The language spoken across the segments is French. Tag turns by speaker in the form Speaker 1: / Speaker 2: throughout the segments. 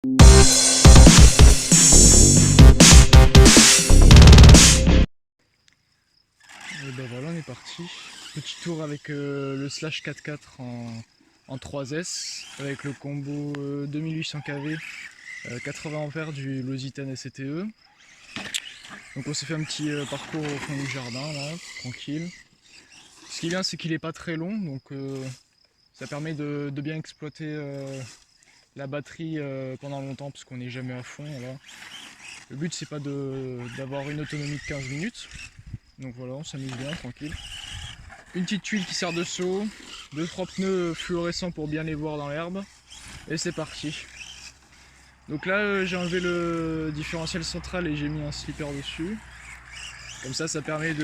Speaker 1: Et ben voilà, on est parti. Petit tour avec le Slash 4x4 en 3S avec le combo 2800 kV 80 A du Lositane SCTE. Donc on s'est fait un petit parcours au fond du jardin là, tranquille. Ce qui est bien, c'est qu'il est pas très long, donc ça permet de bien exploiter la batterie pendant longtemps parce qu'on n'est jamais à fond. Voilà. Le but c'est pas d'avoir une autonomie de 15 minutes. Donc voilà, on s'amuse bien, tranquille. Une petite tuile qui sert de seau, 2-3 pneus fluorescents pour bien les voir dans l'herbe, et c'est parti. Donc là j'ai enlevé le différentiel central et j'ai mis un slipper dessus. Comme ça permet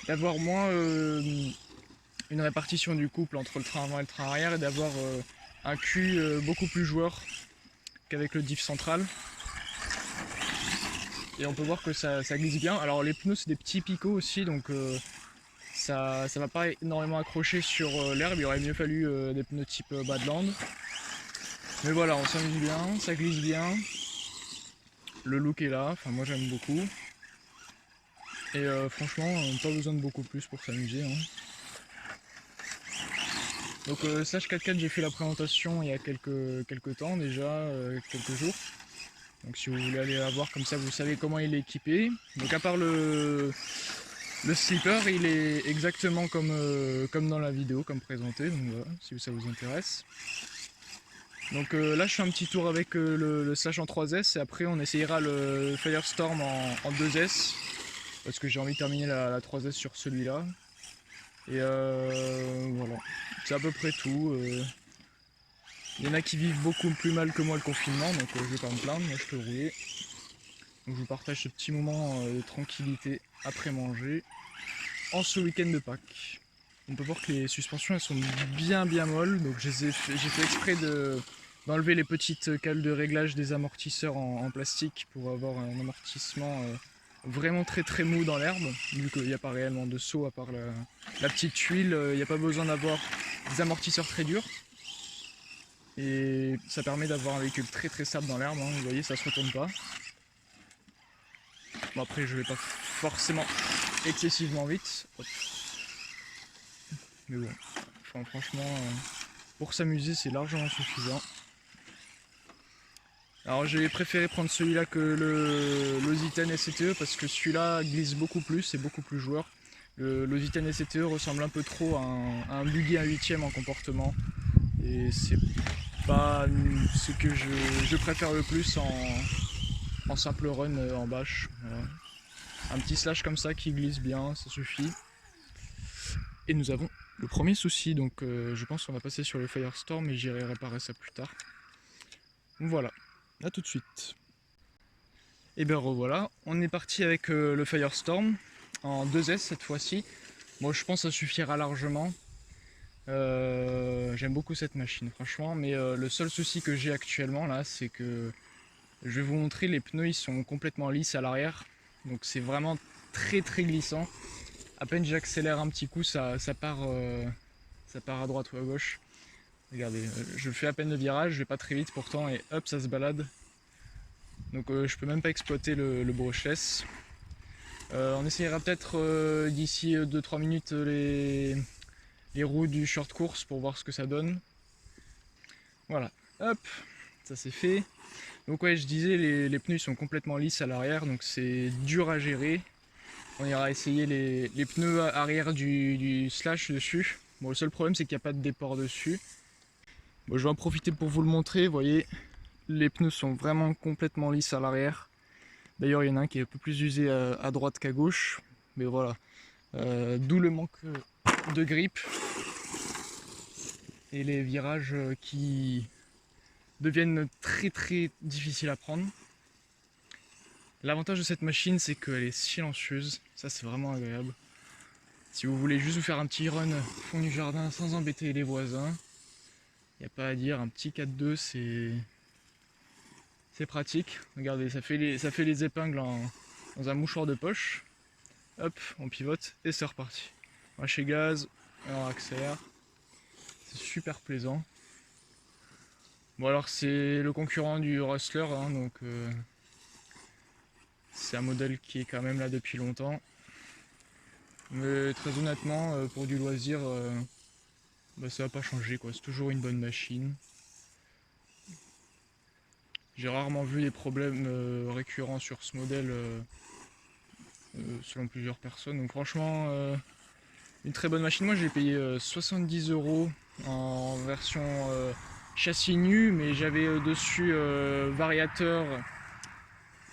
Speaker 1: d'avoir moins une répartition du couple entre le train avant et le train arrière et d'avoir un cul beaucoup plus joueur qu'avec le diff central. Et on peut voir que ça glisse bien. Alors les pneus c'est des petits picots aussi, donc ça va pas énormément accrocher sur l'herbe. Il aurait mieux fallu des pneus type Badland. Mais voilà, on s'amuse bien, ça glisse bien. Le look est là, enfin moi j'aime beaucoup. Et franchement, pas besoin de beaucoup plus pour s'amuser. Hein. Donc Slash 4x4, j'ai fait la présentation il y a quelques temps déjà, quelques jours. Donc si vous voulez aller la voir comme ça, vous savez comment il est équipé. Donc à part le slipper, il est exactement comme dans la vidéo, comme présenté. Donc voilà, si ça vous intéresse. Donc là je fais un petit tour avec le Slash en 3S et après on essayera le Firestorm en 2S. Parce que j'ai envie de terminer la 3S sur celui-là. Et voilà, c'est à peu près tout. Il y en a qui vivent beaucoup plus mal que moi le confinement, donc je vais pas me plaindre, moi je peux rouler. Donc je vous partage ce petit moment de tranquillité après manger en ce week-end de Pâques. On peut voir que les suspensions elles sont bien molles, donc j'ai fait exprès d'enlever les petites cales de réglage des amortisseurs en plastique pour avoir un amortissement vraiment très mou dans l'herbe, vu qu'il n'y a pas réellement de saut à part la petite tuile, il n'y a pas besoin d'avoir des amortisseurs très durs. Et ça permet d'avoir un véhicule très stable dans l'herbe, hein. Vous voyez ça se retourne pas. Bon après je vais pas forcément excessivement vite. Hop. Mais bon, enfin, franchement pour s'amuser c'est largement suffisant. Alors j'ai préféré prendre celui-là que le Lositane SCTE parce que celui-là glisse beaucoup plus, c'est beaucoup plus joueur. Le Lositane SCTE ressemble un peu trop à un buggy 1/8 en comportement. Et c'est pas ce que je préfère le plus en simple run en bâche. Voilà. Un petit slash comme ça qui glisse bien, ça suffit. Et nous avons le premier souci, donc je pense qu'on va passer sur le Firestorm et j'irai réparer ça plus tard. Donc voilà, à tout de suite. Et bien revoilà, on est parti avec le Firestorm en 2S cette fois-ci. Moi je pense que ça suffira largement. J'aime beaucoup cette machine franchement, mais le seul souci que j'ai actuellement là c'est que je vais vous montrer, les pneus ils sont complètement lisses à l'arrière, donc c'est vraiment très glissant. À peine j'accélère un petit coup, ça part à droite ou à gauche. Regardez, je fais à peine le virage, je vais pas très vite pourtant et hop ça se balade. Donc je peux même pas exploiter le brushless. On essayera peut-être d'ici 2-3 minutes les roues du short course pour voir ce que ça donne. Voilà, hop, ça c'est fait. Donc ouais, je disais, les pneus ils sont complètement lisses à l'arrière, donc c'est dur à gérer. On ira essayer les pneus arrière du Slash dessus. Bon, le seul problème c'est qu'il n'y a pas de déport dessus. Bon, je vais en profiter pour vous le montrer, vous voyez, les pneus sont vraiment complètement lisses à l'arrière. D'ailleurs il y en a un qui est un peu plus usé à droite qu'à gauche, mais voilà. D'où le manque de grip et les virages qui deviennent très difficiles à prendre. L'avantage de cette machine c'est qu'elle est silencieuse, ça c'est vraiment agréable. Si vous voulez juste vous faire un petit run au fond du jardin sans embêter les voisins, il n'y a pas à dire, un petit 4x2 c'est pratique. Regardez, ça fait les épingles dans un mouchoir de poche. Hop, on pivote et c'est reparti. On lâche gaz et on accélère. C'est super plaisant. Bon alors c'est le concurrent du Rustler, hein, donc c'est un modèle qui est quand même là depuis longtemps. Mais très honnêtement, pour du loisir, bah, ça va pas changer quoi, c'est toujours une bonne machine. J'ai rarement vu des problèmes récurrents sur ce modèle selon plusieurs personnes. Donc franchement, une très bonne machine. Moi j'ai payé 70 € en version châssis nu, mais j'avais dessus variateur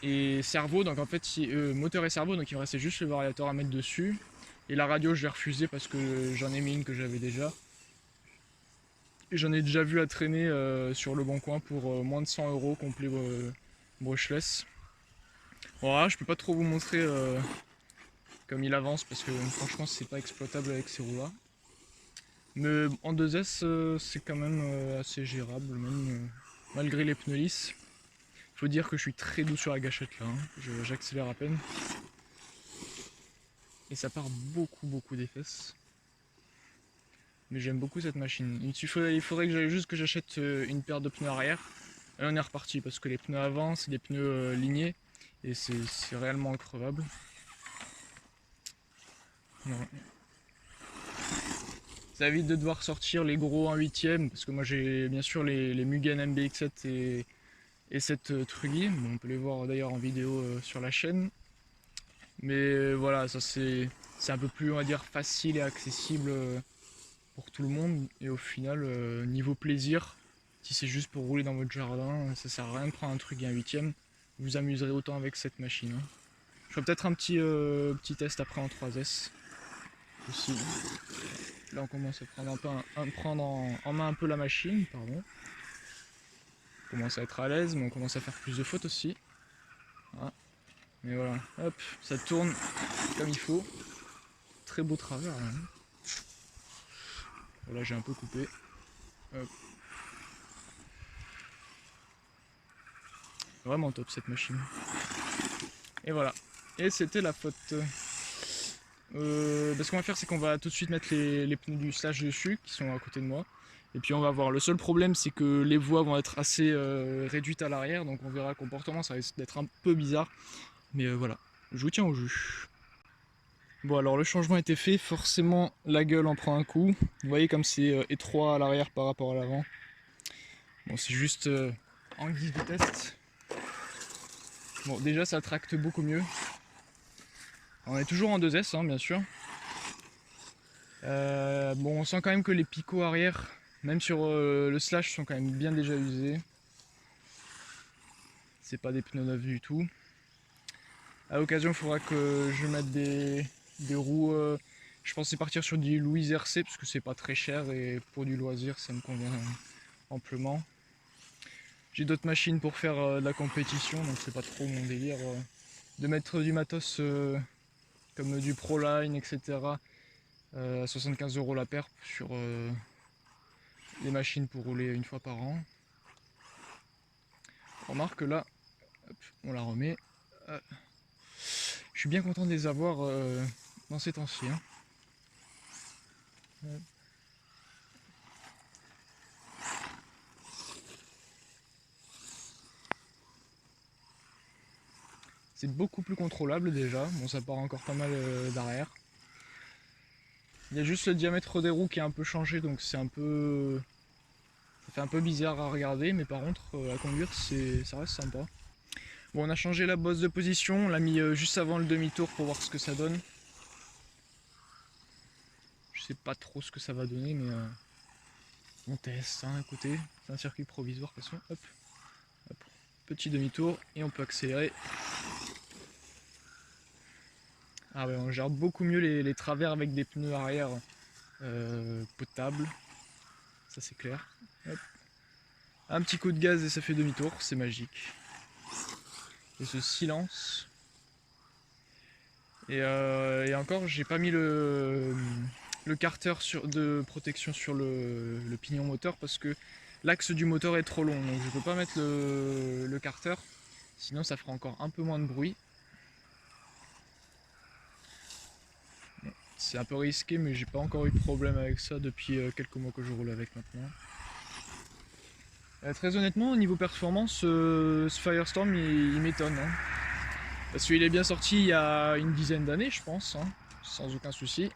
Speaker 1: et cerveau. Donc en fait, moteur et cerveau, donc il me restait juste le variateur à mettre dessus. Et la radio, je l'ai refusé parce que j'en ai mis une que j'avais déjà. Et j'en ai déjà vu à traîner sur le bon coin pour moins de 100 € complet brushless. Voilà, je peux pas trop vous montrer comme il avance parce que franchement c'est pas exploitable avec ces roues là. Mais en 2S c'est quand même assez gérable même malgré les pneus lisses. Faut dire que je suis très doux sur la gâchette là, hein. J'accélère à peine. Et ça part beaucoup des fesses. Mais j'aime beaucoup cette machine. Il faudrait que j'achète une paire de pneus arrière. Et on est reparti parce que les pneus avant c'est des pneus lignés et c'est réellement increvable. Voilà. Ça évite de devoir sortir les gros 1/8 parce que moi j'ai bien sûr les Mugen MBX7 et cette Trugy. Bon, on peut les voir d'ailleurs en vidéo sur la chaîne. Mais voilà, ça c'est un peu plus on va dire facile et accessible pour tout le monde. Et au final, niveau plaisir, si c'est juste pour rouler dans votre jardin, ça sert à rien de prendre un Trugy 1/8. Vous vous amuserez autant avec cette machine, hein. Je ferai peut-être un petit test après en 3S aussi. Là on commence à prendre en main un peu la machine, pardon. On commence à être à l'aise, mais on commence à faire plus de fautes aussi. Voilà. Mais voilà, hop, ça tourne comme il faut. Très beau travers là. Voilà, j'ai un peu coupé. Hop. Vraiment top cette machine. Et voilà. Et c'était la faute. Ce qu'on va faire, c'est qu'on va tout de suite mettre les pneus du slash dessus, qui sont à côté de moi. Et puis on va voir. Le seul problème, c'est que les voies vont être assez réduites à l'arrière, donc on verra le comportement, ça risque d'être un peu bizarre. Mais voilà, je vous tiens au jus. Bon alors le changement a été fait, forcément la gueule en prend un coup. Vous voyez comme c'est étroit à l'arrière par rapport à l'avant. Bon c'est juste en guise de test. Bon déjà ça tracte beaucoup mieux. On est toujours en 2S hein, bien sûr. Bon on sent quand même que les picots arrière, même sur le slash, sont quand même bien déjà usés. C'est pas des pneus neufs du tout. À l'occasion il faudra que je mette des roues. Je pensais partir sur du Louis RC parce que c'est pas très cher et pour du loisir ça me convient amplement. J'ai d'autres machines pour faire de la compétition, donc c'est pas trop mon délire de mettre du matos comme du Proline, etc. À 75 € la paire sur les machines pour rouler une fois par an. Remarque que là, hop, on la remet. Je suis bien content de les avoir dans ces temps-ci, hein. C'est beaucoup plus contrôlable déjà. Bon, ça part encore pas mal d'arrière. Il y a juste le diamètre des roues qui est un peu changé, donc c'est un peu. Ça fait un peu bizarre à regarder, mais par contre, à conduire, ça reste sympa. Bon, on a changé la bosse de position, on l'a mis juste avant le demi-tour pour voir ce que ça donne. Je sais pas trop ce que ça va donner, mais on teste, hein, écoutez. C'est un circuit provisoire, de toute façon. Hop, hop. Petit demi-tour, et on peut accélérer. Ah ouais, on gère beaucoup mieux les travers avec des pneus arrière potables. Ça c'est clair. Hop. Un petit coup de gaz et ça fait demi-tour, c'est magique. Et ce silence. Et encore, j'ai pas mis le carter de protection sur le pignon moteur parce que l'axe du moteur est trop long. Donc je peux pas mettre le carter, sinon ça fera encore un peu moins de bruit. C'est un peu risqué, mais j'ai pas encore eu de problème avec ça depuis quelques mois que je roule avec maintenant. Très honnêtement, au niveau performance, ce Firestorm il m'étonne. Hein. Parce qu'il est bien sorti il y a une dizaine d'années, je pense, hein, sans aucun souci.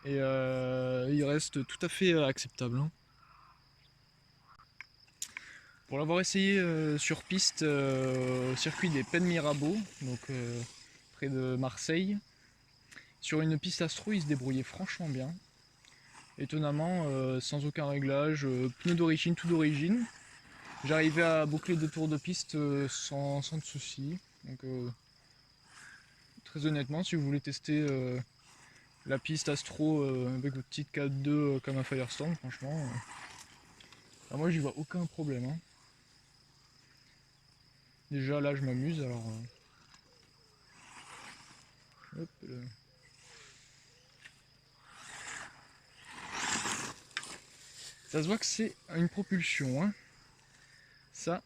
Speaker 1: Et il reste tout à fait acceptable. Hein. Pour l'avoir essayé sur piste au circuit des Pennes Mirabeau, donc près de Marseille, sur une piste Astro, il se débrouillait franchement bien. Étonnamment, sans aucun réglage, pneus d'origine, tout d'origine. J'arrivais à boucler des tours de piste sans de soucis. Donc, très honnêtement, si vous voulez tester la piste Astro avec votre petite 4.2 comme un Firestorm, franchement, moi j'y vois aucun problème. Hein. Déjà là, je m'amuse, alors. Hop là. Ça se voit que c'est une propulsion. Hein. Ça,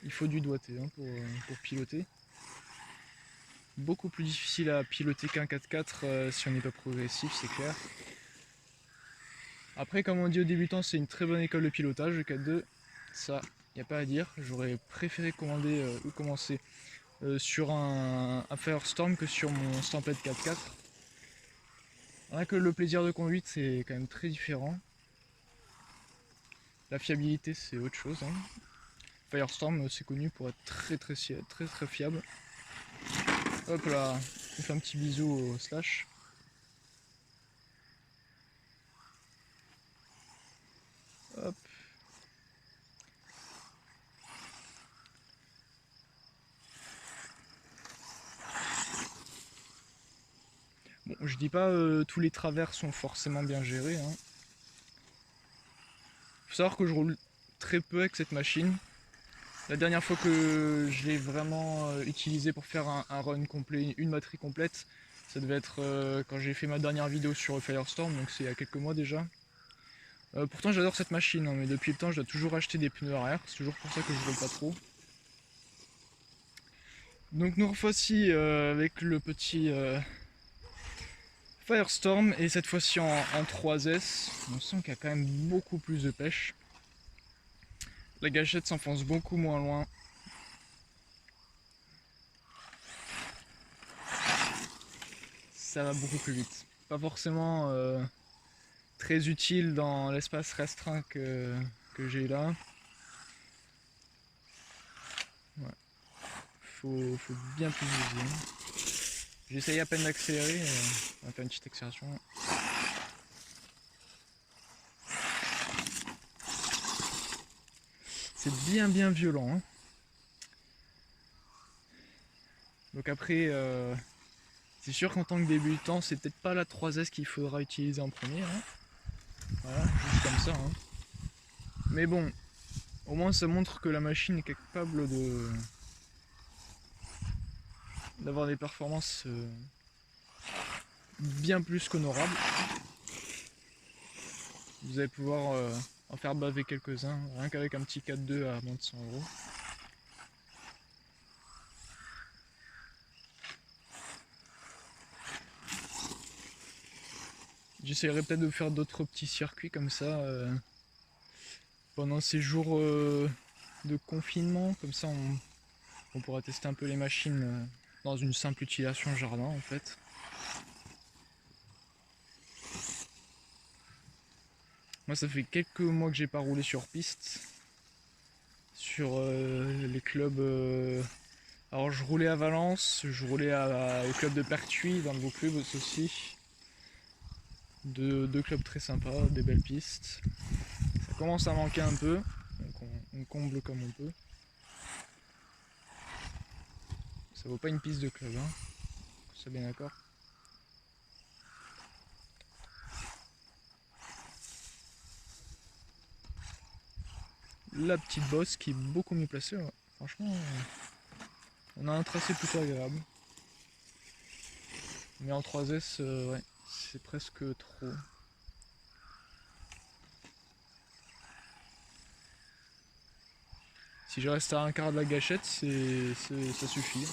Speaker 1: il faut du doigté hein, pour piloter. Beaucoup plus difficile à piloter qu'un 4x4 si on n'est pas progressif, c'est clair. Après, comme on dit aux débutants, c'est une très bonne école de pilotage, le 4.2. Ça, il n'y a pas à dire. J'aurais préféré commencer sur un Firestorm que sur mon Stampede 4x4. Rien que le plaisir de conduite, c'est quand même très différent. La fiabilité, c'est autre chose. Hein. Firestorm, c'est connu pour être très fiable. Hop là, on fait un petit bisou au Slash. Hop. Bon, je dis pas tous les travers sont forcément bien gérés. Hein. Faut savoir que je roule très peu avec cette machine. La dernière fois que je l'ai vraiment utilisé pour faire un run complet, une batterie complète, ça devait être quand j'ai fait ma dernière vidéo sur Firestorm, donc c'est il y a quelques mois déjà. Pourtant j'adore cette machine, hein, mais depuis le temps je dois toujours acheter des pneus arrière, c'est toujours pour ça que je roule pas trop. Donc nous revoici avec le petit Firestorm, et cette fois-ci en 3S. On sent qu'il y a quand même beaucoup plus de pêche. La gâchette s'enfonce beaucoup moins loin. Ça va beaucoup plus vite. Pas forcément très utile dans l'espace restreint que j'ai là. Ouais. Faut bien plus viser. J'essaye à peine d'accélérer. On va faire une petite accélération. C'est bien violent. Hein. Donc après, c'est sûr qu'en tant que débutant, c'est peut-être pas la 3S qu'il faudra utiliser en premier. Hein. Voilà, juste comme ça. Hein. Mais bon, au moins ça montre que la machine est capable d'avoir des performances bien plus qu'honorables. Vous allez pouvoir en faire baver quelques-uns, rien qu'avec un petit 4.2 à moins de 100 €. J'essaierai peut-être de faire d'autres petits circuits comme ça pendant ces jours de confinement, comme ça on pourra tester un peu les machines dans une simple utilisation jardin en fait. Moi ça fait quelques mois que j'ai pas roulé sur piste, sur les clubs. Alors je roulais à Valence, je roulais au club de Pertuis dans le Vaucluse aussi. Deux clubs très sympas, des belles pistes. Ça commence à manquer un peu, donc on comble comme on peut. Ça vaut pas une piste de club, hein. C'est bien d'accord. La petite bosse qui est beaucoup mieux placée, ouais. Franchement, on a un tracé plutôt agréable. Mais en 3S, ouais, c'est presque trop. Si je reste à un quart de la gâchette, ça suffit.